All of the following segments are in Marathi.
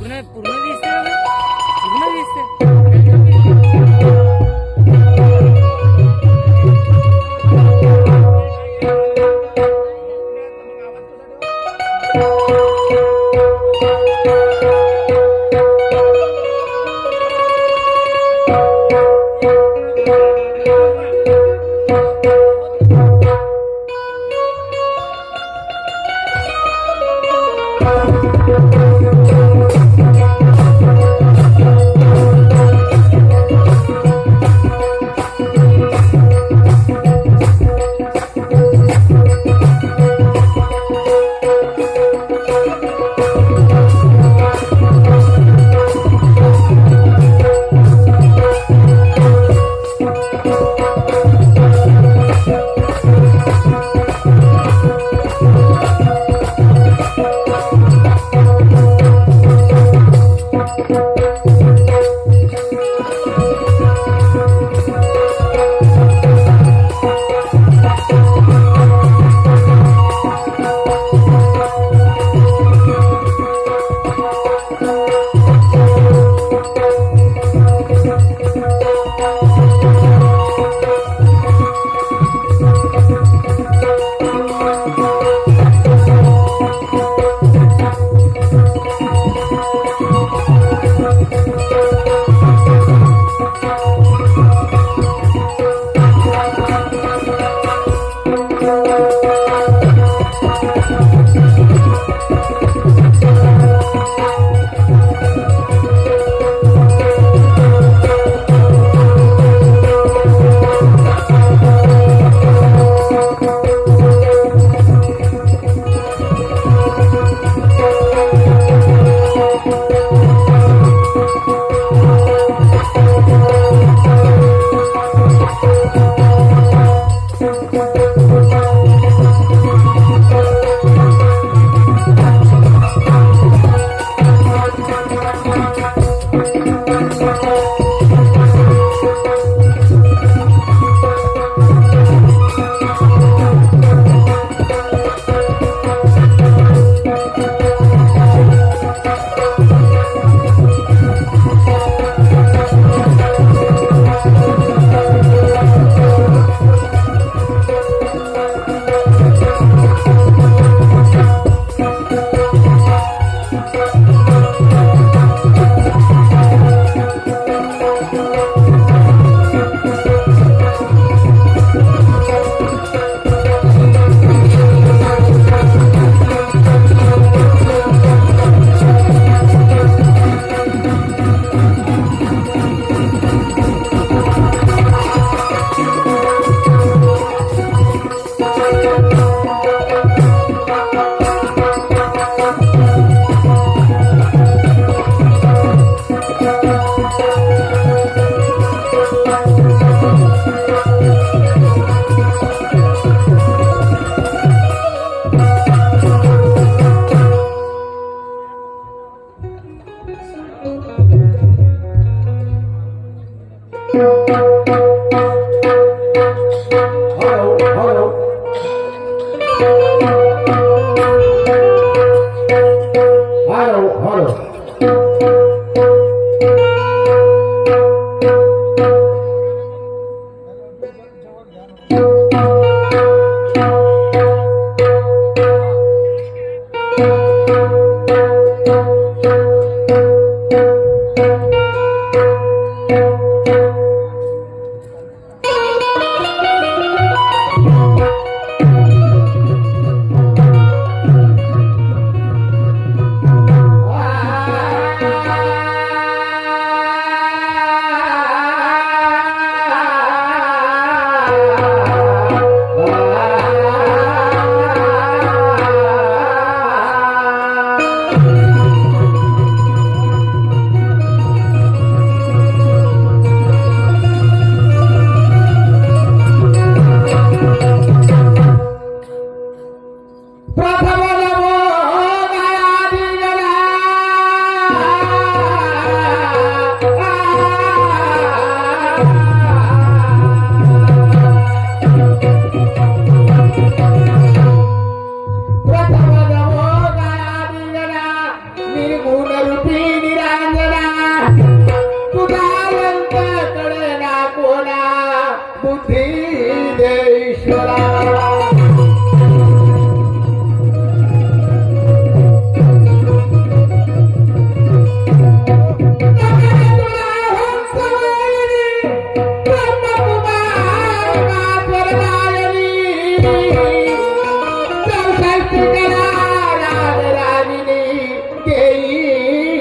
पूर्ण दिसते पूर्ण दिसते.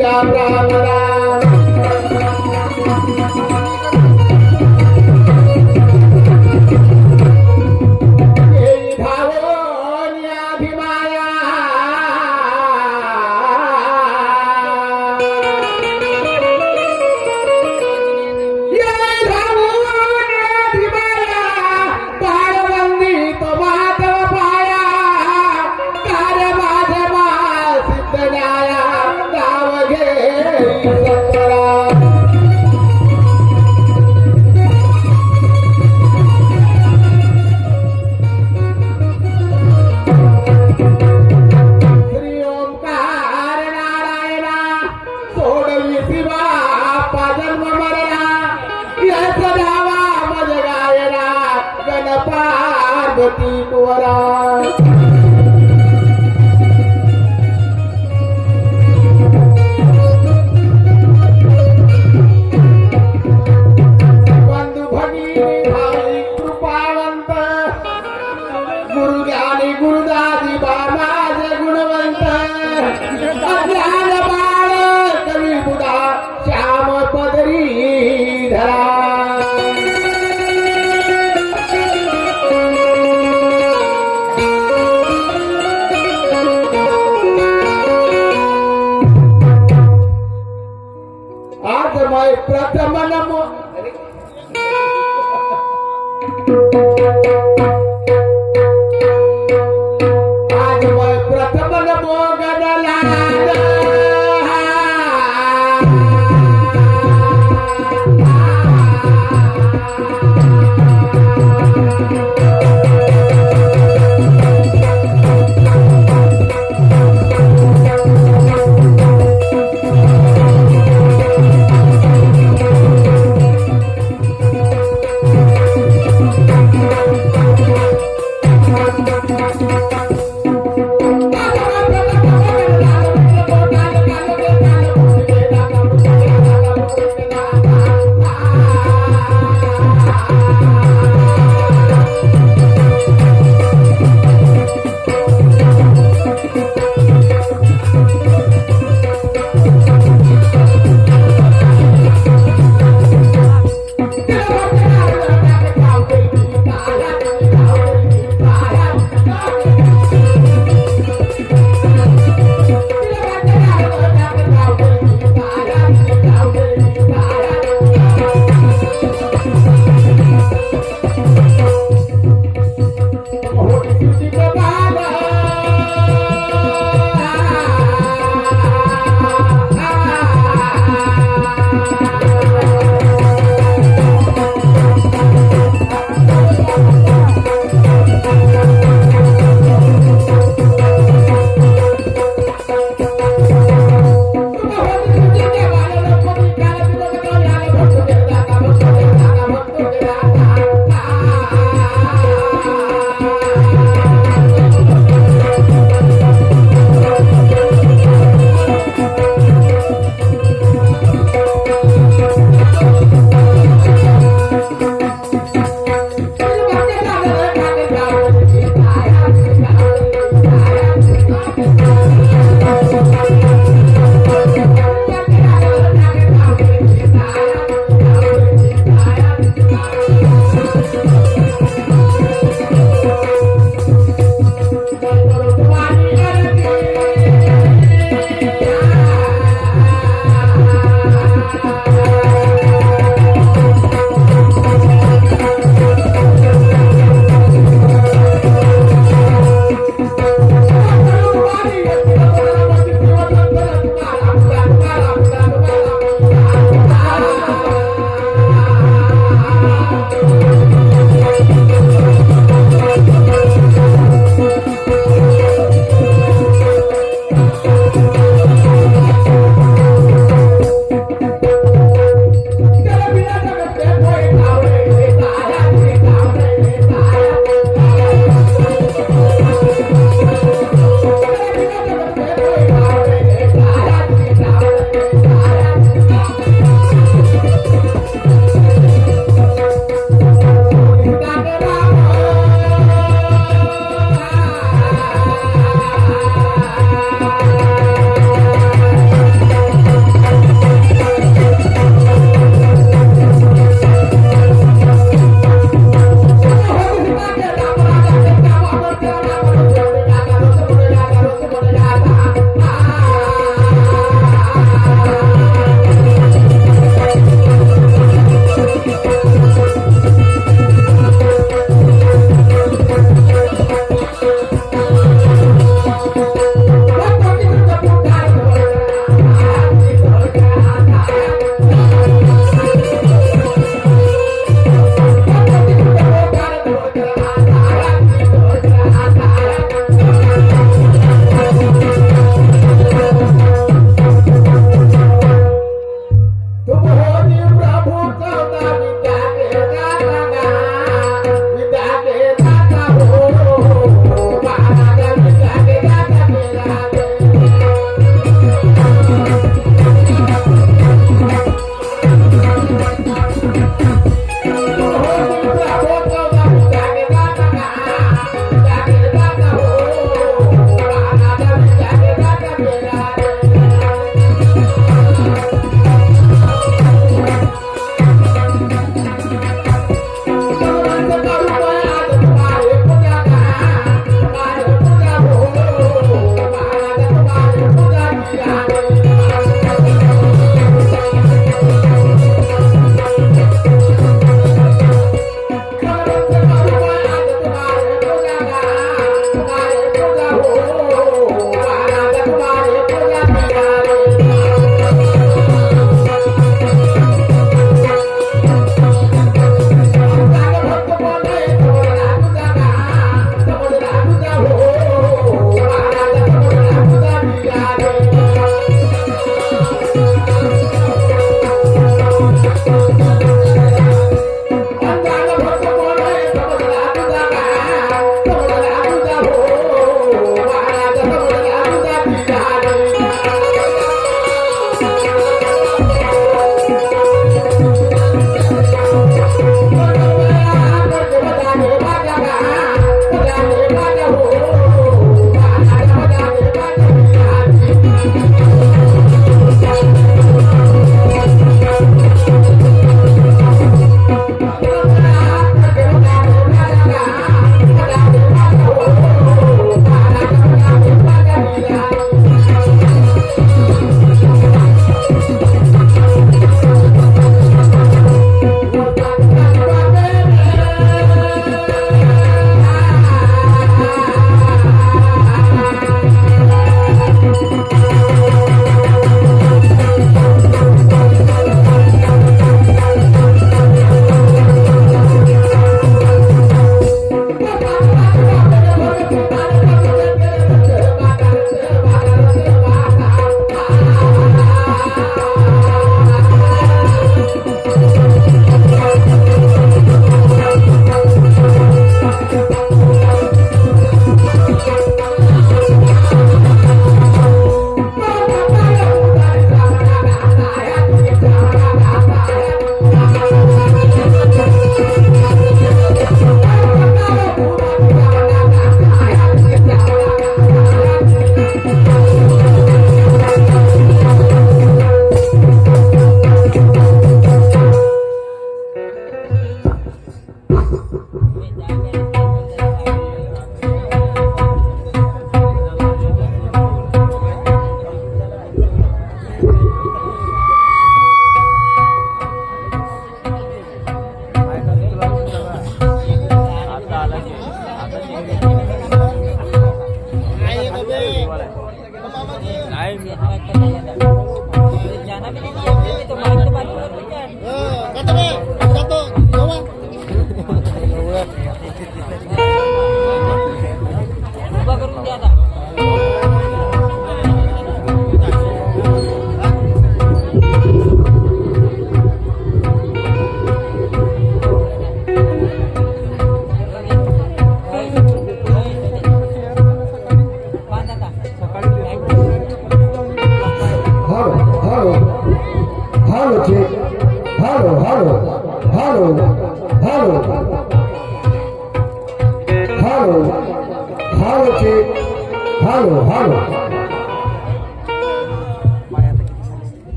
ब्राह्मणा पार्वती कुवरा बंधू भगिनी भाई कृपावंत गुरुज्ञानी गुरुदादी बाबाजे गुणवंत अज्ञान बाळ कवी बुधा श्याम पदरी धरा आज मैं प्रथम नमो आज मैं प्रथम नमो गणलाद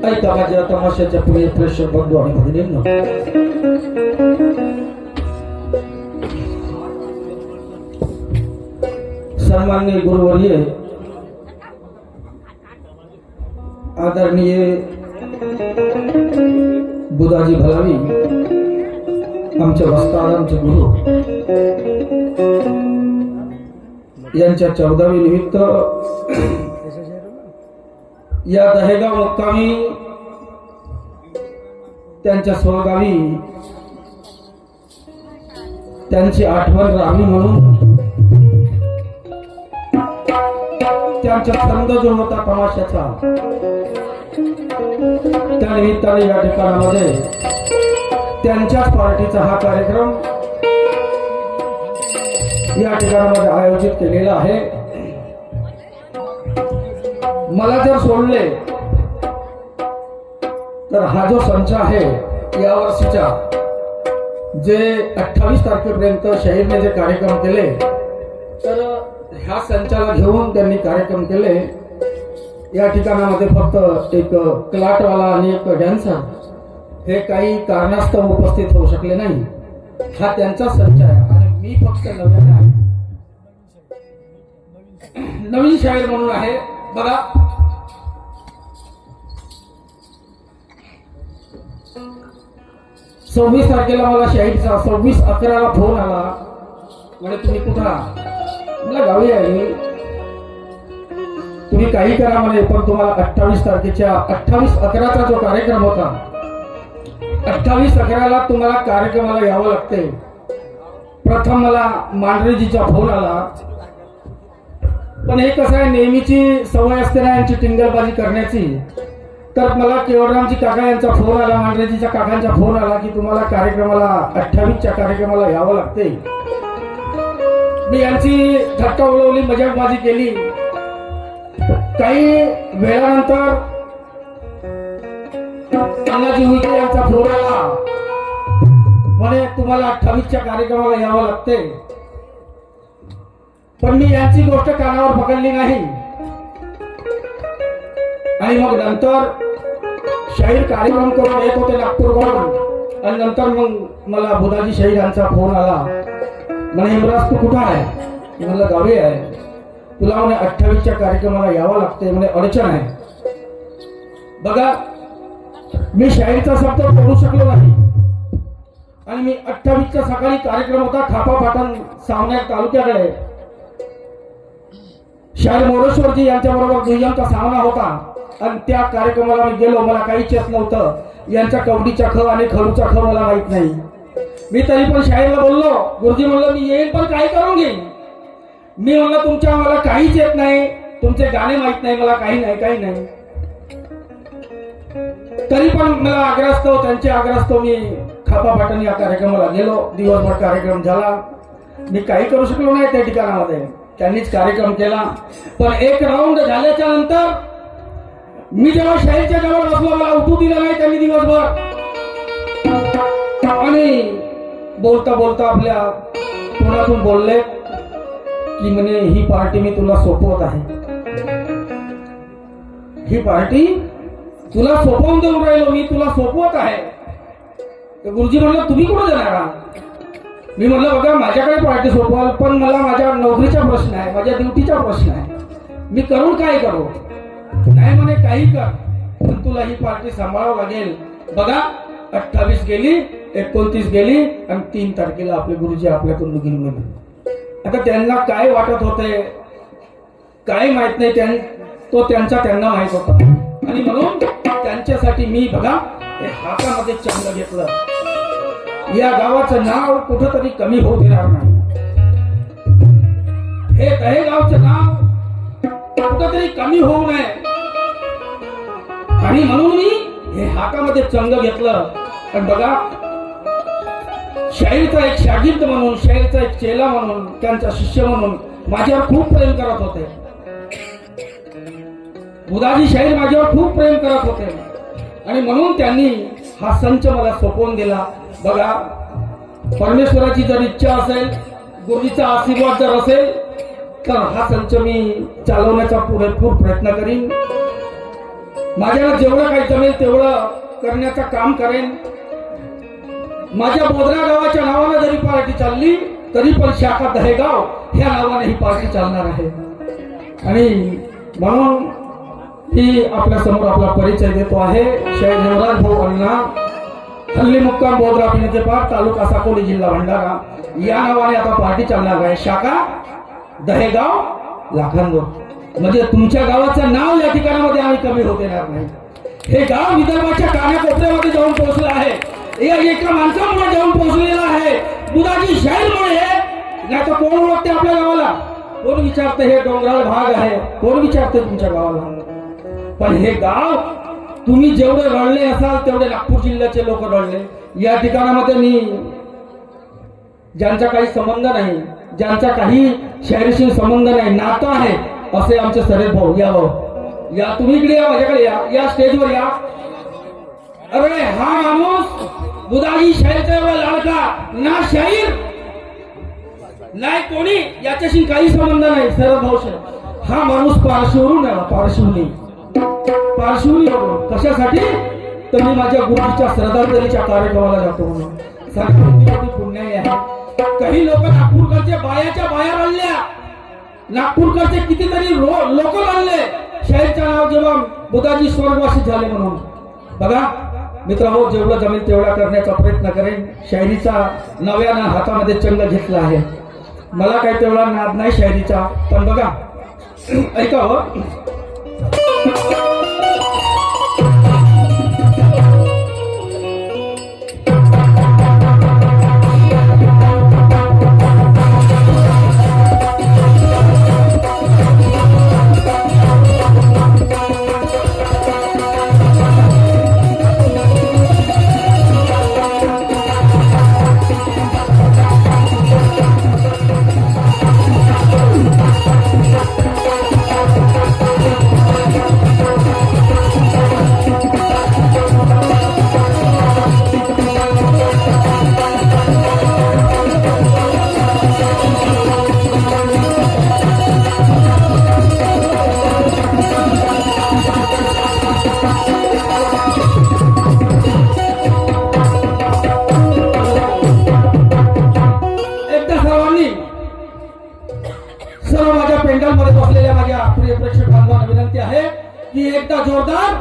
ऐका माझ्या तमाशाच्या प्रिय प्रेक्षक बंधू आणि भगिनींनो, सन्माननीय गुरुवर्य आदरणीय बुधाजी भलावी आमचे वस्ताद आमचे गुरु यांच्या 14वी निमित्त या दहेगाव मुक्कामी त्यांच्या स्वगावी त्यांची आठवण राहावी म्हणून त्यांचा छंद जो होता तमाशाचा, त्या निमित्ताने या ठिकाणामध्ये त्यांच्याच पार्टीचा हा कार्यक्रम या ठिकाणामध्ये आयोजित केलेला आहे. मला जर सोडले तर हा जो संच आहे या वर्षीचा, जे 28 तारखेपर्यंत शहीदने जे कार्यक्रम केले, तर ह्या संचाला घेऊन त्यांनी कार्यक्रम केले. या ठिकाणामध्ये फक्त एक क्लाटवाला आणि एक डॅन्सर हे काही कारणास्तव उपस्थित होऊ शकले नाही. हा त्यांचा संच आहे आणि मी फक्त नव्याने आहे, नवीन शाहीर म्हणून आहे. बघा, सव्वीस तारखेला मला शाहीरचा 26/11 फोन आला. म्हणजे तुम्ही कुठं? मला गावी आहे. तुम्ही काही करा म्हणे, पण तुम्हाला 28 तारखेच्या 28/11चा जो कार्यक्रम होता, 28/11ला तुम्हाला कार्यक्रमाला यावं लागते. प्रथम मला मांढरेजीचा फोन आला, पण हे कसं आहे, नेहमीची सवय असते ना यांची टिंगलबाजी करण्याची. तर मला केवळरामजी काका यांचा फोन आला, मांढरेजीच्या काकांचा फोन आला की तुम्हाला कार्यक्रमाला 28च्या कार्यक्रमाला यावं लागते. मी यांची थट्टा उडवली, मजाकबाजी केली. काही वेळानंतर अण्णाजी उईके यांचा फोन आला, म्हणे तुम्हाला 28च्या कार्यक्रमाला यावं लागते. पण मी यांची गोष्ट कानावर पकडली नाही. आणि मग नंतर शाहीर कार्यक्रम करून येत होते नागपूरकडून, आणि नंतर मग मला बुधाजी शाहीर यांचा फोन आला. म्हणे इम्राज तू कुठं आहे? म्हणलं गावी आहे. तुला म्हणे 28च्या कार्यक्रमाला यावं लागते, म्हणे अडचण आहे. बघा, मी शाहीरचा शब्द बोलू शकलो नाही. आणि मी 28च्या सकाळी कार्यक्रम होता खापा पाटण सावनेर तालुक्याकडे. शाहीर मोरेश्वरजी यांच्या बरोबर दुय्यमचा सामना होता आणि त्या कार्यक्रमाला मी गेलो. मला काहीच येत नव्हतं. यांच्या कवडीचा ख आणि खडूचा ख मला माहित नाही. मी तरी पण शाहीरला बोललो, गुरुजी म्हणलं मी येईल पण काय करून घेईन. मी म्हणलं तुमच्या मला काहीच येत नाही, तुमचे गाणे माहित नाही, मला काही नाही. तरी पण मला आग्रहास्तव, त्यांचे आग्रहास्तव मी खापा पाटण या कार्यक्रमाला गेलो. दिवसभर कार्यक्रम झाला. मी काही करू शकलो नाही त्या ठिकाणामध्ये. त्यांनीच कार्यक्रम केला. पण एक राऊंड झाल्याच्या नंतर मी जेव्हा शाहीरच्या जवळ बसलो, मला उठू दिलं नाही त्यांनी दिवसभर. आणि बोलता बोलता आपल्या तोंडातून बोलले की म्हणे ही पार्टी मी तुला सोपवत आहे, ही पार्टी तुला सोपवून देऊन राहिलो, मी तुला सोपवत आहे. गुरुजी म्हणलं तुम्ही कुठं जाणार आहात? मी म्हणलं बघा, माझ्याकडे पार्टी सोपवाल, पण मला माझ्या नोकरीचा प्रश्न आहे, माझ्या ड्युटीचा प्रश्न आहे. मी करून काय करू? नाही म्हणे काही कर, पण तुला ही पार्टी सांभाळावं लागेल. बघा, 28 गेली, 29 गेली आणि 3 तारखेला आपले गुरुजी आपल्यातून निघून गेले. आता त्यांना काय वाटत होते काय माहित नाही, तो त्यांना माहित होता. आणि म्हणून त्यांच्यासाठी मी बघा हे हातामध्ये चंद्र घेतलं. या गावाचं नाव कुठंतरी कमी होऊ देणार नाही. हे दहेगावचं नाव कुठंतरी कमी होऊ नये. आणि म्हणून मी हे हातामध्ये चंग घेतलं. आणि बघा, शाहीरचा एक शागिर्द म्हणून, शाहीरचा एक चेला म्हणून, त्यांचा शिष्य म्हणून माझ्यावर खूप प्रेम करत होते. बुधाजी शाहीर माझ्यावर खूप प्रेम करत होते. आणि म्हणून त्यांनी हा संच मला सोपवून दिला. बघा, परमेश्वराची जर इच्छा असेल, गुरुजीचा आशीर्वाद जर असेल, तर हा संच मी चालवण्याचा पुरेपूर प्रयत्न करीन. माझ्याला जेवढं काही जमेल तेवढं करण्याचं काम करेन. माझ्या बोधरा गावाच्या नावाने जरी पार्टी चालली तरी पण शाखा दहेगाव ह्या नावाने ही पार्टी चालणार आहे. आणि म्हणून ही आपल्या समोर आपला परिचय देतो आहे. शाहीर देवराज भाऊ अण्णा, हल्ली मुक्काम बोधरा पिण्याचे पार, तालुका साकोली, जिल्हा भंडारा या नावाने आता पार्टी चालणार आहे. शाखा दहेगाव लाखांदूर. म्हणजे तुमच्या गावाचं नाव या ठिकाणामध्ये आम्ही कमी होत येणार नाही. हे गाव विदर्भाच्या कानाकोपऱ्यामध्ये जाऊन पोहोचलं आहे. या एका माणसामुळे जाऊन पोहोचलेलं आहे. बुधाची शाहीरमुळे. नाही तर कोण ओळखते आपल्या गावाला? कोण विचारते हे डोंगराळ भाग आहे? कोण विचारते तुमच्या गावाला? पण हे गाव तुम्ही जेवढे रडले असाल तेवढे नागपूर जिल्ह्याचे लोक रडले. या ठिकाणामध्ये मी ज्यांचा काही संबंध नाही, ज्यांचा काही शाहीरशी संबंध नाही, नातं आहे असे आमचे सरेद भाऊ. या भाऊ या, तुम्ही इकडे या, माझ्याकडे या, या स्टेजवर या. अरे हा माणूस बुधाजी शाहीरचा एवढा लाडका ना शाहीर नाही कोणी, याच्याशी काही संबंध नाही. सरेद भाऊ हा माणूस पारशिवरून आला. पारशिवरीवरून कशासाठी? तर मी माझ्या गुरुजीच्या श्रद्धांजलीच्या कार्यक्रमाला जातो म्हणून. संस्कृती पुण्याई आहे. काही लोक नागपूरकडचे बायाच्या बाया आणल्या, नागपूरकडचे कितीतरी लोक आणले शाहीरचं नाव जेव्हा बुधाजी स्वर्गवासी झाले म्हणून. बघा मित्रांनो, जेवढं जमेल तेवढा करण्याचा प्रयत्न करेन. शायरीचा नव्यानं हातामध्ये चंग घेतला आहे. मला काही तेवढा नाद नाही शायरीचा, पण बघा ऐका हो. सर्व माझ्या पेंडल मध्ये बसलेल्या माझ्या प्रिय प्रेक्षक बांधवांना विनंती आहे की एकदा जोरदार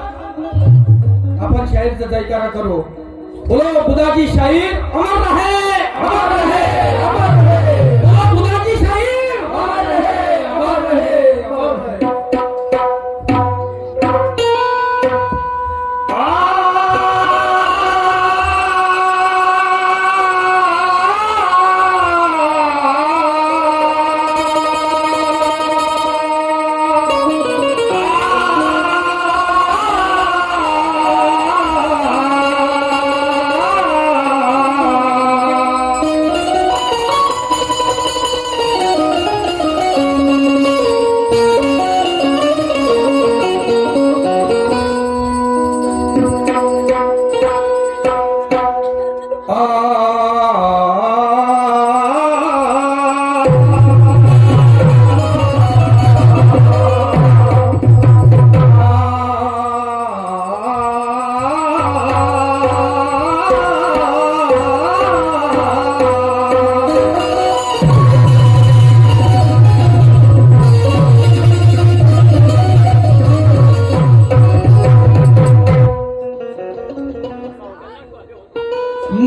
आपण शाहीरचा जयकारा करू. बोलो बुधाजी शाहीर अमर रहे, अमर रहे, अमर रहे. बोलो बुधाजी शाहीर अमर रहे, अमर रहे, अमर रहे.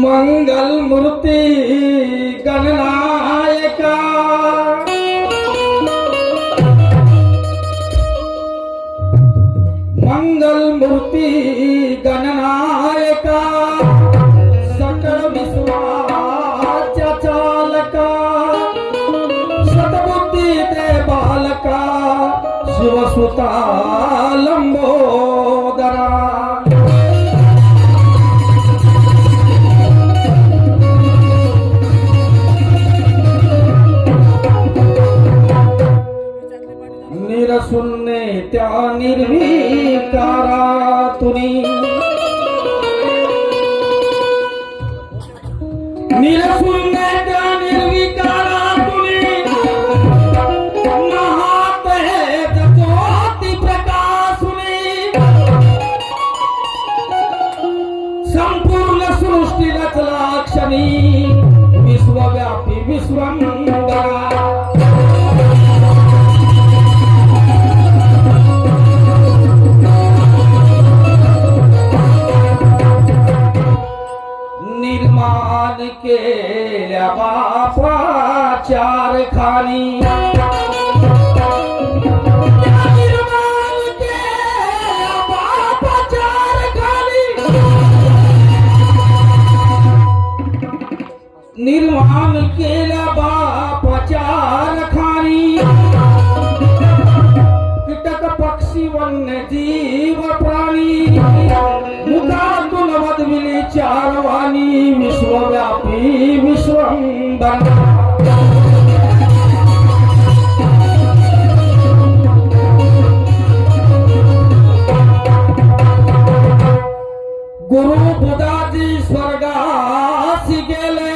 मंगल मूर्ति गणनायका, मंगल मूर्ति गणनायका, सकल विश्वाच्या चालका, सद्बुद्धी दे बालका, शिवसुता लंबोदरा. निरसुन्ने त्या निर्विकारातुनी, निरसुन्ने त्या निर्विकारातुनी खानी निर्माण केला बापाच्या रखानी कीटक पक्षी वन्य जीव प्राणी मुखातून वदविली चार वाणी विश्वव्यापी विश्वंभर गुरु बुधाजी स्वर्गासी गेले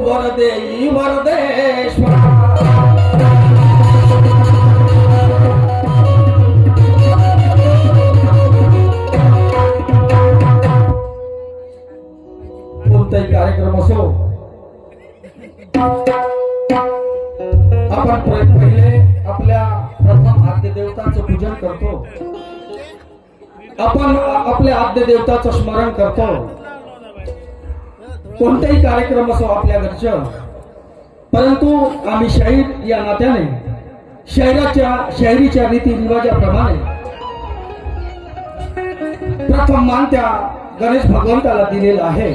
वरदेई वरदेश्वर कोणताही कार्यक्रम असो आपण पहिले आपल्या प्रथम आद्य देवतांचं पूजन करतो आपण आपल्या आद्य देवताचं स्मरण करतो कोणताही कार्यक्रम असो आपल्या घरचं परंतु आम्ही शाहीर या नात्याने शाहिरीच्या रीतिरिवाजाप्रमाणे प्रथम मान त्या गणेश भगवंताला दिलेला आहे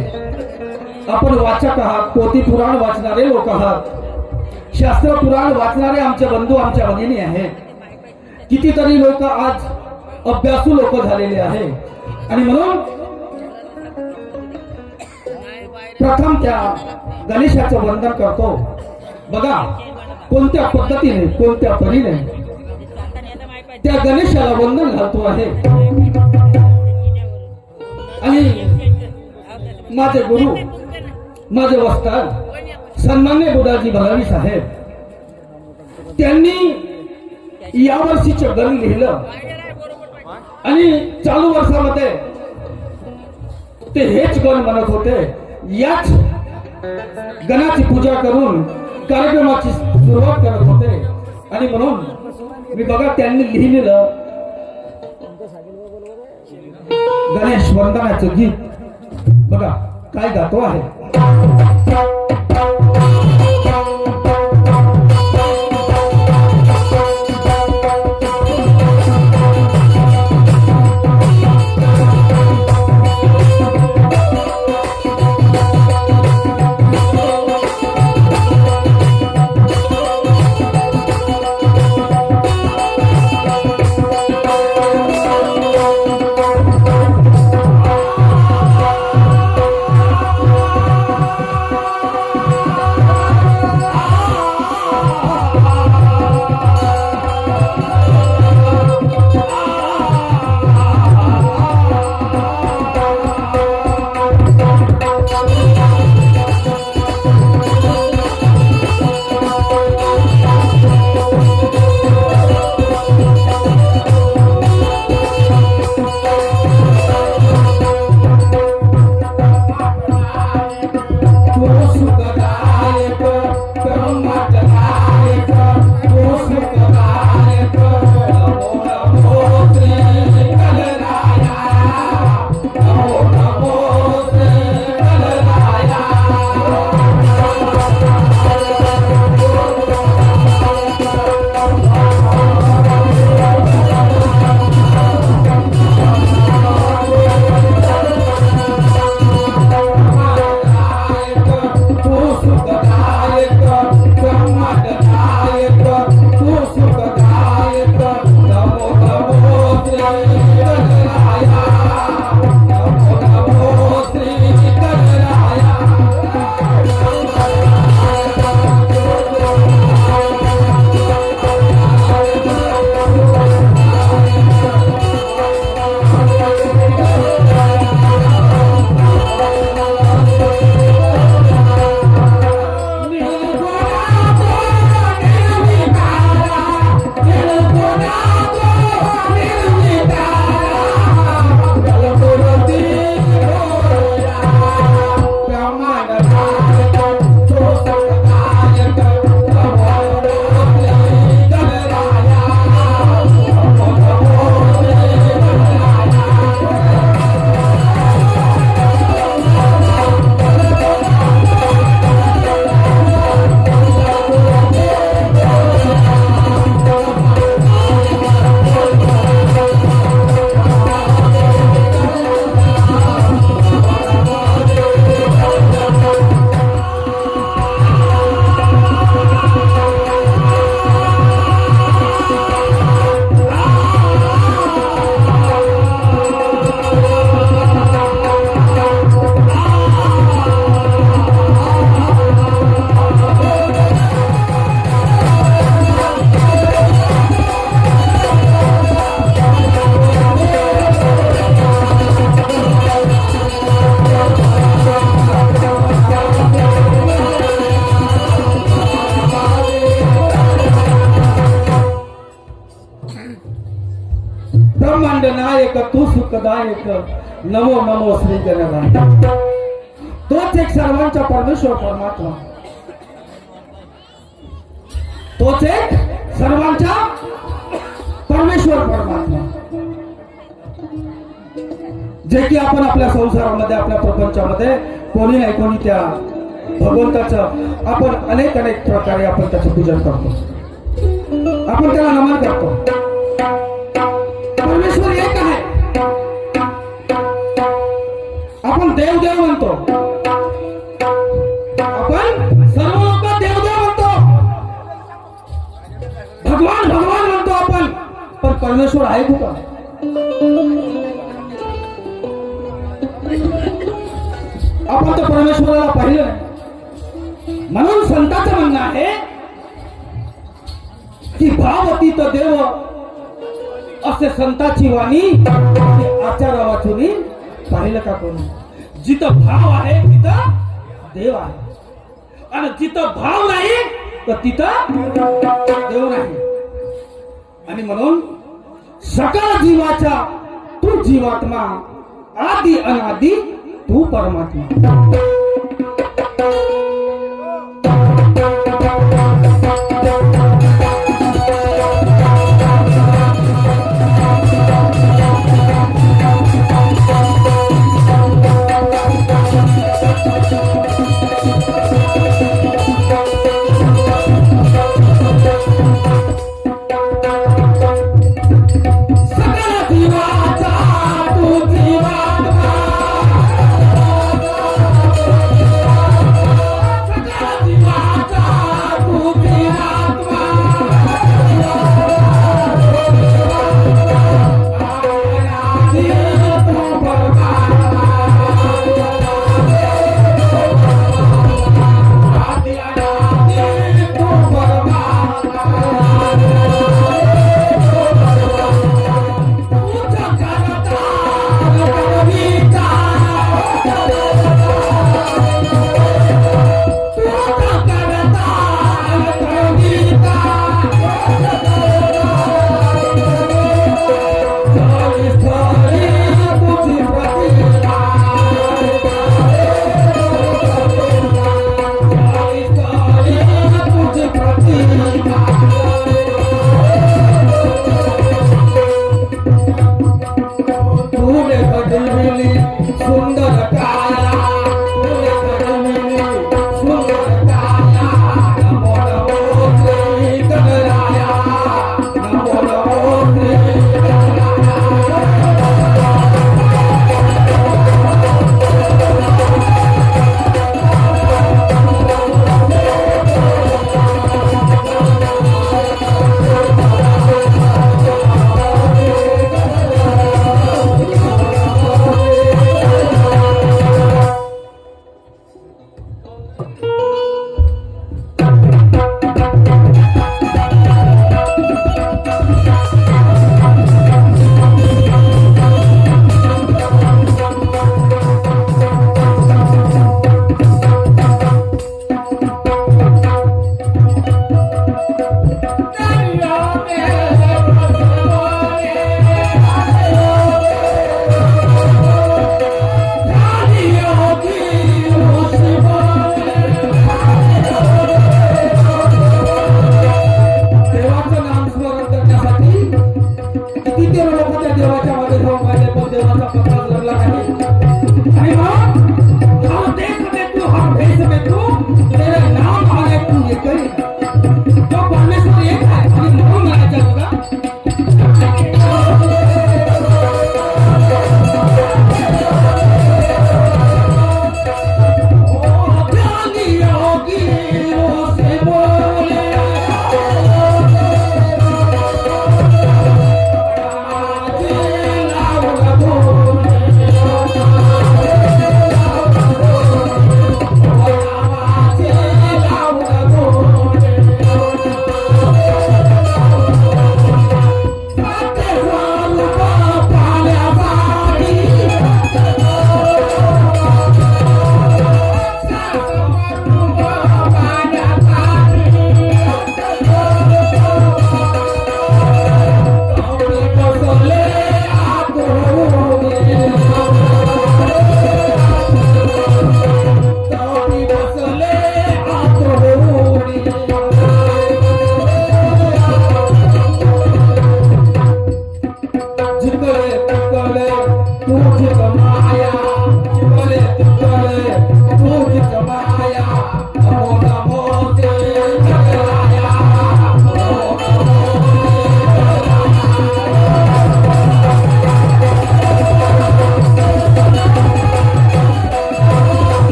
आपण वाचक आहात पोथी पुराण वाचणारे लोक आहात शास्त्र पुराण वाचणारे आमचे बंधू आमच्या भगिनी आहेत कितीतरी लोक आज अभ्यासू लोक झालेले आहे आणि म्हणून प्रथम त्या गणेशाचं वंदन करतो बघा कोणत्या पद्धतीने कोणत्या परीने त्या गणेशाला वंदन घालतो आहे आणि माझे गुरु माझे वस्ताद सन्मान्य बुधाजी भलावी साहेब त्यांनी यावर्षीचं गण लिहिलं आणि चालू वर्षामध्ये ते हेच गण म्हणत होते याच गणाची पूजा करून कार्यक्रमाची सुरुवात करत होते आणि म्हणून मी बघा त्यांनी लिहिलेलं गणेश वंदनाचं गीत बघा काय गातो आहे सुखदा एक नमो नमो श्री गणराय. तोच एक सर्वांचा परमेश्वर परमात्मा, तोच एक सर्वांचा परमेश्वर परमात्मा, जे की आपण आपल्या संसारामध्ये आपल्या प्रपंचामध्ये कोणी नाही कोणी त्या भगवंताचं आपण अनेक अनेक प्रकारे आपण त्याचं पूजन करतो, आपण त्याला नमन करतो. परमेश्वर एक आहे, आपण देव देव म्हणतो, आपण सर्व लोक देव देव म्हणतो, भगवान भगवान म्हणतो आपण, पण परमेश्वर आहे कुठं? आपण तर परमेश्वराला पाहिलं नाही. म्हणून संतांचं म्हणणं आहे की भाव अतीत देव असे संताची वाणी आचार वाचून पाहिलं का कोणी? जिथं भाव आहे तिथं देव आहे, आणि जिथं भाव नाही तर तिथं देव नाही. आणि म्हणून सकल जीवाचा तू जीवात्मा, आदि अनादि तू परमात्मा.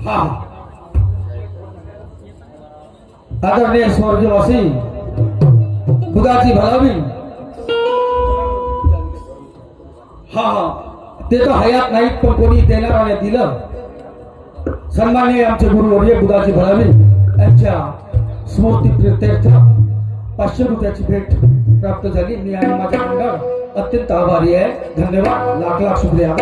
हा आदरणीय स्वर्गवासी बुधाची भलावी हा ते तर हयात नाहीत पण कोणी देणाऱ्याने दिलं. सन्माननीय आमचे गुरुवर्य बुधाजी भलावी यांच्या स्मृती प्रीत्यर्थ 500 रुपयाची भेट प्राप्त झाली. मी आणि माझा मंडळ अत्यंत आभारी आहे. धन्यवाद. लाख लाख शुक्रिया.